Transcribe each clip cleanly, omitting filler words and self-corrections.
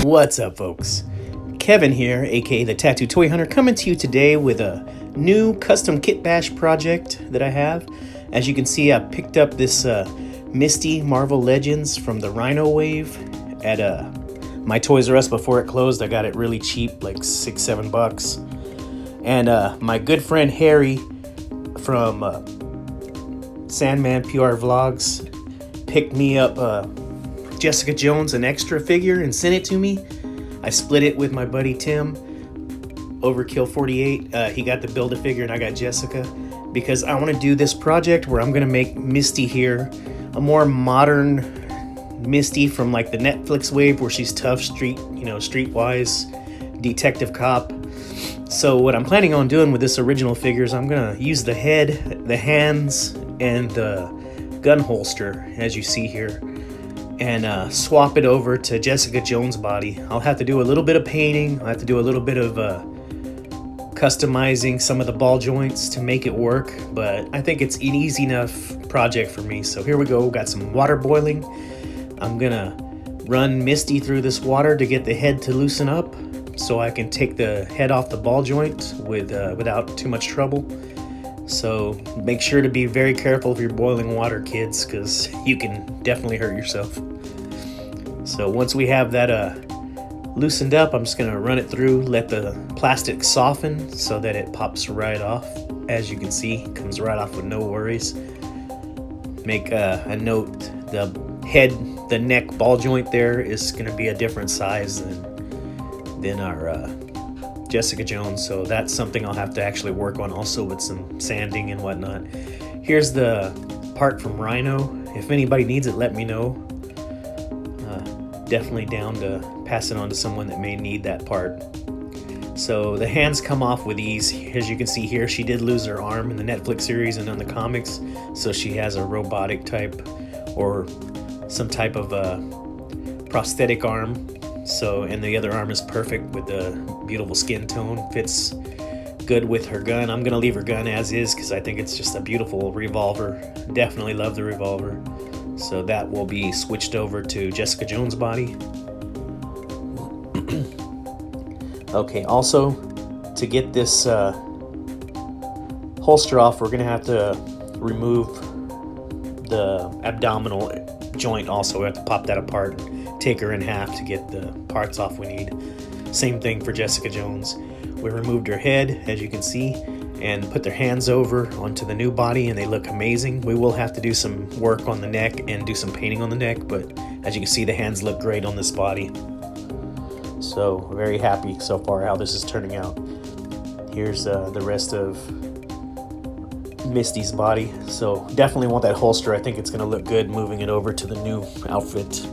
What's up, folks? Kevin here, aka the Tattoo Toy Hunter, coming to you today with a new custom KitBash project that I have. As you can see, I picked up this Misty Marvel Legends from the Rhino Wave at my Toys R Us before it closed. I got it really cheap, like $6-7. And my good friend Harry from SaNMan Pr Vlogs picked me up Jessica Jones, an extra figure, and sent it to me. I split it with my buddy Tim, Overkill 48. He got the Build-A-Figure and I got Jessica, because I want to do this project where I'm going to make Misty here a more modern Misty from like the Netflix wave, where she's tough, streetwise detective cop. So what I'm planning on doing with this original figure is I'm going to use the head, the hands, and the gun holster, as you see here, and swap it over to Jessica Jones' body. I'll have to do a little bit of painting. I'll have to do a little bit of customizing some of the ball joints to make it work, but I think it's an easy enough project for me. So here we go. Got some water boiling. I'm gonna run Misty through this water to get the head to loosen up, so I can take the head off the ball joint without too much trouble. So make sure to be very careful if you're boiling water, kids, because you can definitely hurt yourself. So once we have that loosened up, I'm just gonna run it through, let the plastic soften so that it pops right off. As you can see, it comes right off with no worries. Make a note, the head, the neck ball joint there is gonna be a different size than our Jessica Jones, so that's something I'll have to actually work on also with some sanding and whatnot. Here's the part from Rhino. If anybody needs it, let me know. Definitely down to pass it on to someone that may need that part. So the hands come off with ease. As you can see here, she did lose her arm in the Netflix series and on the comics, so she has a robotic type or some type of prosthetic arm. So, and the other arm is perfect with the beautiful skin tone, fits good with her gun. I'm gonna leave her gun as is because I think it's just a beautiful revolver. Definitely love the revolver. So that will be switched over to Jessica Jones' body. Okay, also to get this holster off, we're gonna have to remove the abdominal joint also. We have to pop that apart, take her in half to get the parts off we need. Same thing for Jessica Jones. We removed her head, as you can see, and put their hands over onto the new body, and they look amazing. We will have to do some work on the neck and do some painting on the neck, but as you can see, the hands look great on this body. So very happy so far how this is turning out. Here's the rest of Misty's body. So definitely want that holster. I think it's gonna look good moving it over to the new outfit.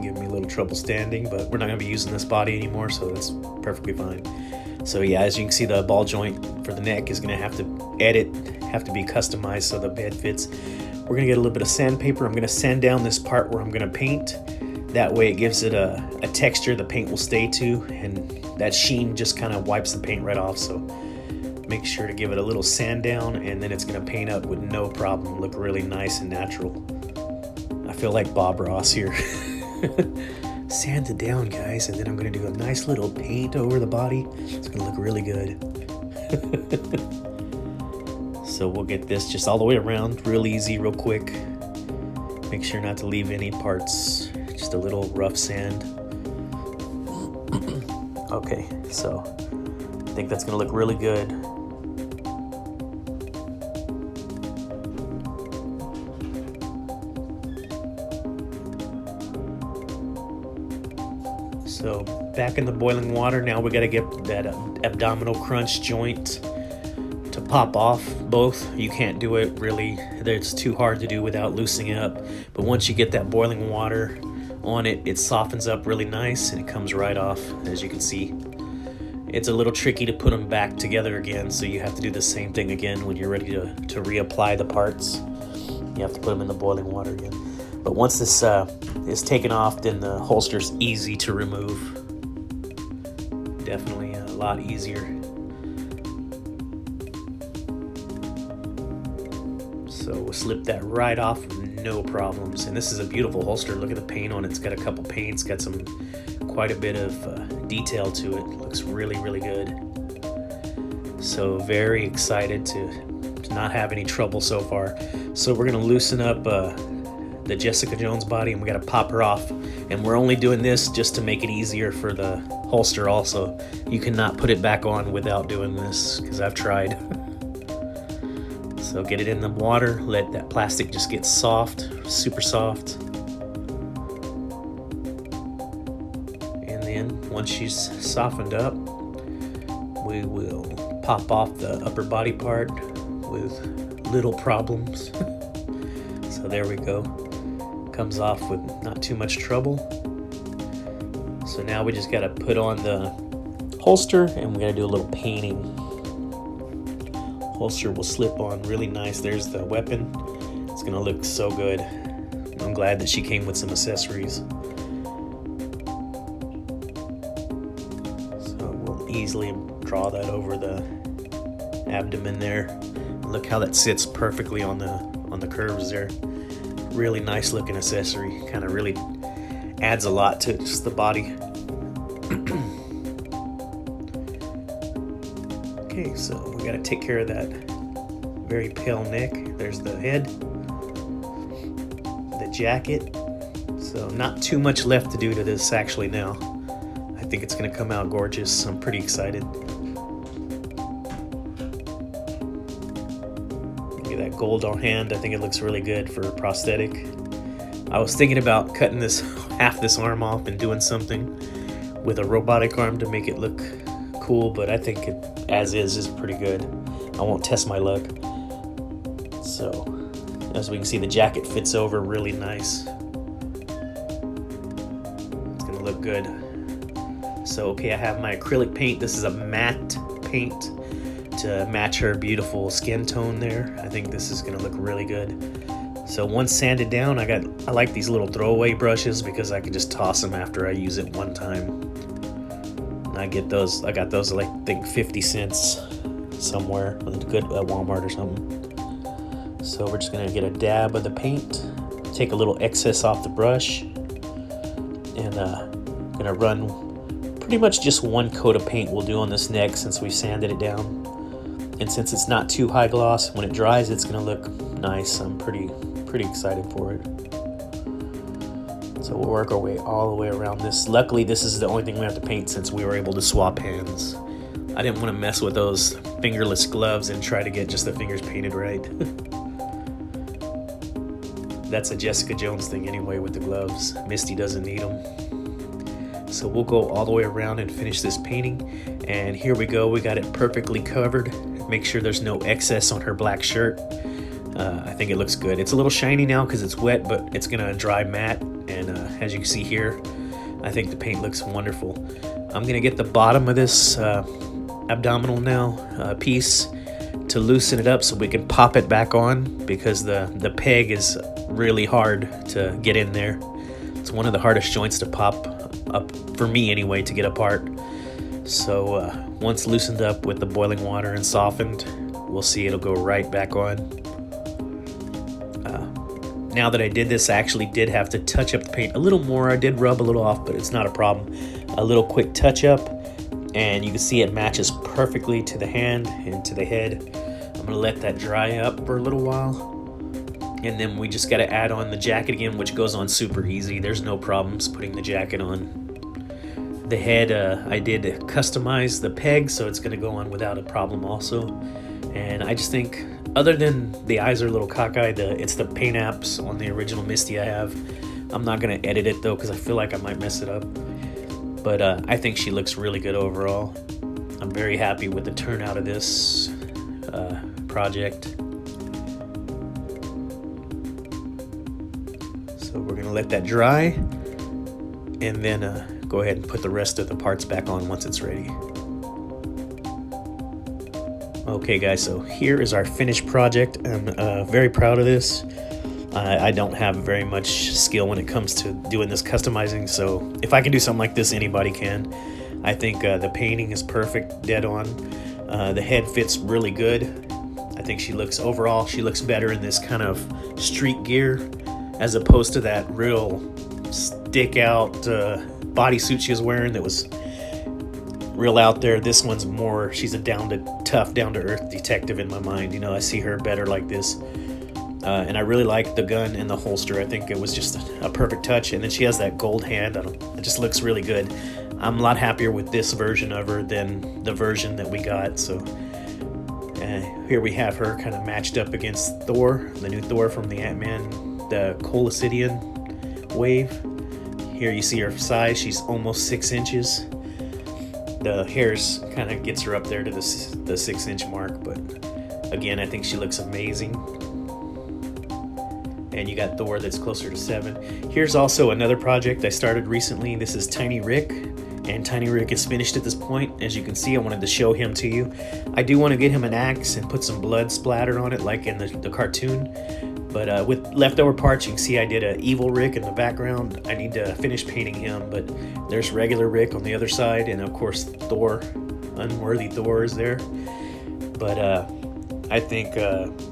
Give me a little trouble standing, but we're not gonna be using this body anymore, so that's perfectly fine. So yeah, as you can see, the ball joint for the neck is gonna have to be customized so the bed fits. We're gonna get a little bit of sandpaper. I'm gonna sand down this part where I'm gonna paint. That way it gives it a texture the paint will stay to, and that sheen just kind of wipes the paint right off. So make sure to give it a little sand down, and then it's gonna paint up with no problem. Look really nice and natural. I feel like Bob Ross here. Sand it down, guys, and then I'm gonna do a nice little paint over the body. It's gonna look really good. So we'll get this just all the way around, real easy, real quick. Make sure not to leave any parts, just a little rough sand. Okay, so I think that's gonna look really good. So back in the boiling water, now we gotta get that abdominal crunch joint to pop off both. You can't do it really, it's too hard to do without loosening it up. But once you get that boiling water on it, it softens up really nice and it comes right off, as you can see. It's a little tricky to put them back together again, so you have to do the same thing again when you're ready to reapply the parts. You have to put them in the boiling water again. But once this is taken off, then the holster's easy to remove. Definitely a lot easier. So we'll slip that right off with no problems. And this is a beautiful holster. Look at the paint on it. It's got a couple paints, got quite a bit of detail to it. Looks really, really good. So very excited to not have any trouble so far. So we're gonna loosen up the Jessica Jones body, and we gotta pop her off. And we're only doing this just to make it easier for the holster also. You cannot put it back on without doing this, because I've tried. So get it in the water, let that plastic just get soft, super soft. And then once she's softened up, we will pop off the upper body part with little problems. So there we go. Comes off with not too much trouble. So now we just gotta put on the holster, and we gotta do a little painting. Holster will slip on really nice. There's the weapon. It's gonna look so good. I'm glad that she came with some accessories. So we'll easily draw that over the abdomen there. Look how that sits perfectly on the curves there. Really nice looking accessory. Kind of really adds a lot to just the body. Okay, so we gotta take care of that very pale neck. There's the head, the jacket. So not too much left to do to this actually now. I think it's gonna come out gorgeous. I'm pretty excited. Look at that gold on hand. I think it looks really good for a prosthetic. I was thinking about cutting half this arm off and doing something with a robotic arm to make it look cool, but I think it as is pretty good. I won't test my luck. So as we can see, the jacket fits over really nice. It's gonna look good. So okay, I have my acrylic paint. This is a matte paint to match her beautiful skin tone there. I think this is gonna look really good. So once sanded down, I like these little throwaway brushes because I can just toss them after I use it one time. I got those like I think 50 cents somewhere, good at Walmart or something. So we're just gonna get a dab of the paint, take a little excess off the brush, and gonna run pretty much just one coat of paint we'll do on this neck since we sanded it down. And since it's not too high gloss, when it dries it's gonna look nice. I'm pretty excited for it. So we'll work our way all the way around this. Luckily, this is the only thing we have to paint since we were able to swap hands. I didn't want to mess with those fingerless gloves and try to get just the fingers painted right. That's a Jessica Jones thing anyway with the gloves. Misty doesn't need them. So we'll go all the way around and finish this painting. And here we go. We got it perfectly covered. Make sure there's no excess on her black shirt. I think it looks good. It's a little shiny now because it's wet, but it's gonna dry matte. And as you can see here, I think the paint looks wonderful. I'm gonna get the bottom of this abdominal now piece to loosen it up so we can pop it back on, because the peg is really hard to get in there. It's one of the hardest joints to pop up, for me anyway, to get apart. So once loosened up with the boiling water and softened, we'll see it'll go right back on. Now that I did this, I actually did have to touch up the paint a little more. I did rub a little off, but it's not a problem. A little quick touch up, and you can see it matches perfectly to the hand and to the head. I'm gonna let that dry up for a little while, and then we just gotta add on the jacket again, which goes on super easy. There's no problems putting the jacket on. The head, I did customize the peg, so it's gonna go on without a problem also. And I just think, other than the eyes are a little cockeyed, it's the paint apps on the original Misty I have. I'm not gonna edit it though, because I feel like I might mess it up. But I think she looks really good overall. I'm very happy with the turnout of this project. So we're gonna let that dry, and then go ahead and put the rest of the parts back on once it's ready. Okay guys, so here is our finished project. I'm very proud of this. I don't have very much skill when it comes to doing this customizing, so if I can do something like this, anybody can. I think the painting is perfect, dead on. The head fits really good. I think she looks better in this kind of street gear as opposed to that real stick out bodysuit she was wearing that was real out there. This one's more, she's a tough, down to earth detective in my mind. You know, I see her better like this. And I really like the gun and the holster. I think it was just a perfect touch. And then she has that gold hand. It just looks really good. I'm a lot happier with this version of her than the version that we got. So here we have her kind of matched up against Thor, the new Thor from the Ant-Man, the Colosseum wave. Here you see her size. She's almost 6 inches. The hairs kind of gets her up there to the 6-inch mark. But again, I think she looks amazing. And you got Thor that's closer to 7. Here's also another project I started recently. This is Tiny Rick, and Tiny Rick is finished at this point. As you can see, I wanted to show him to you. I do want to get him an axe and put some blood splatter on it like in the cartoon. But with leftover parts, you can see I did an evil Rick in the background. I need to finish painting him, but there's regular Rick on the other side, and of course Thor, unworthy Thor is there. But I think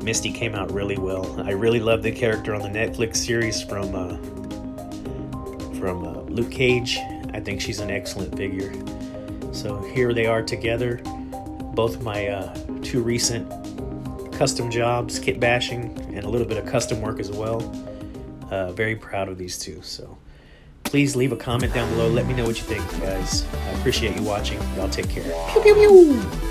Misty came out really well. I really love the character on the Netflix series from Luke Cage. I think she's an excellent figure. So here they are together. Both my 2 recent custom jobs, kit bashing, and a little bit of custom work as well. Very proud of these 2. So please leave a comment down below. Let me know what you think, guys. I appreciate you watching. Y'all take care. Pew, pew, pew.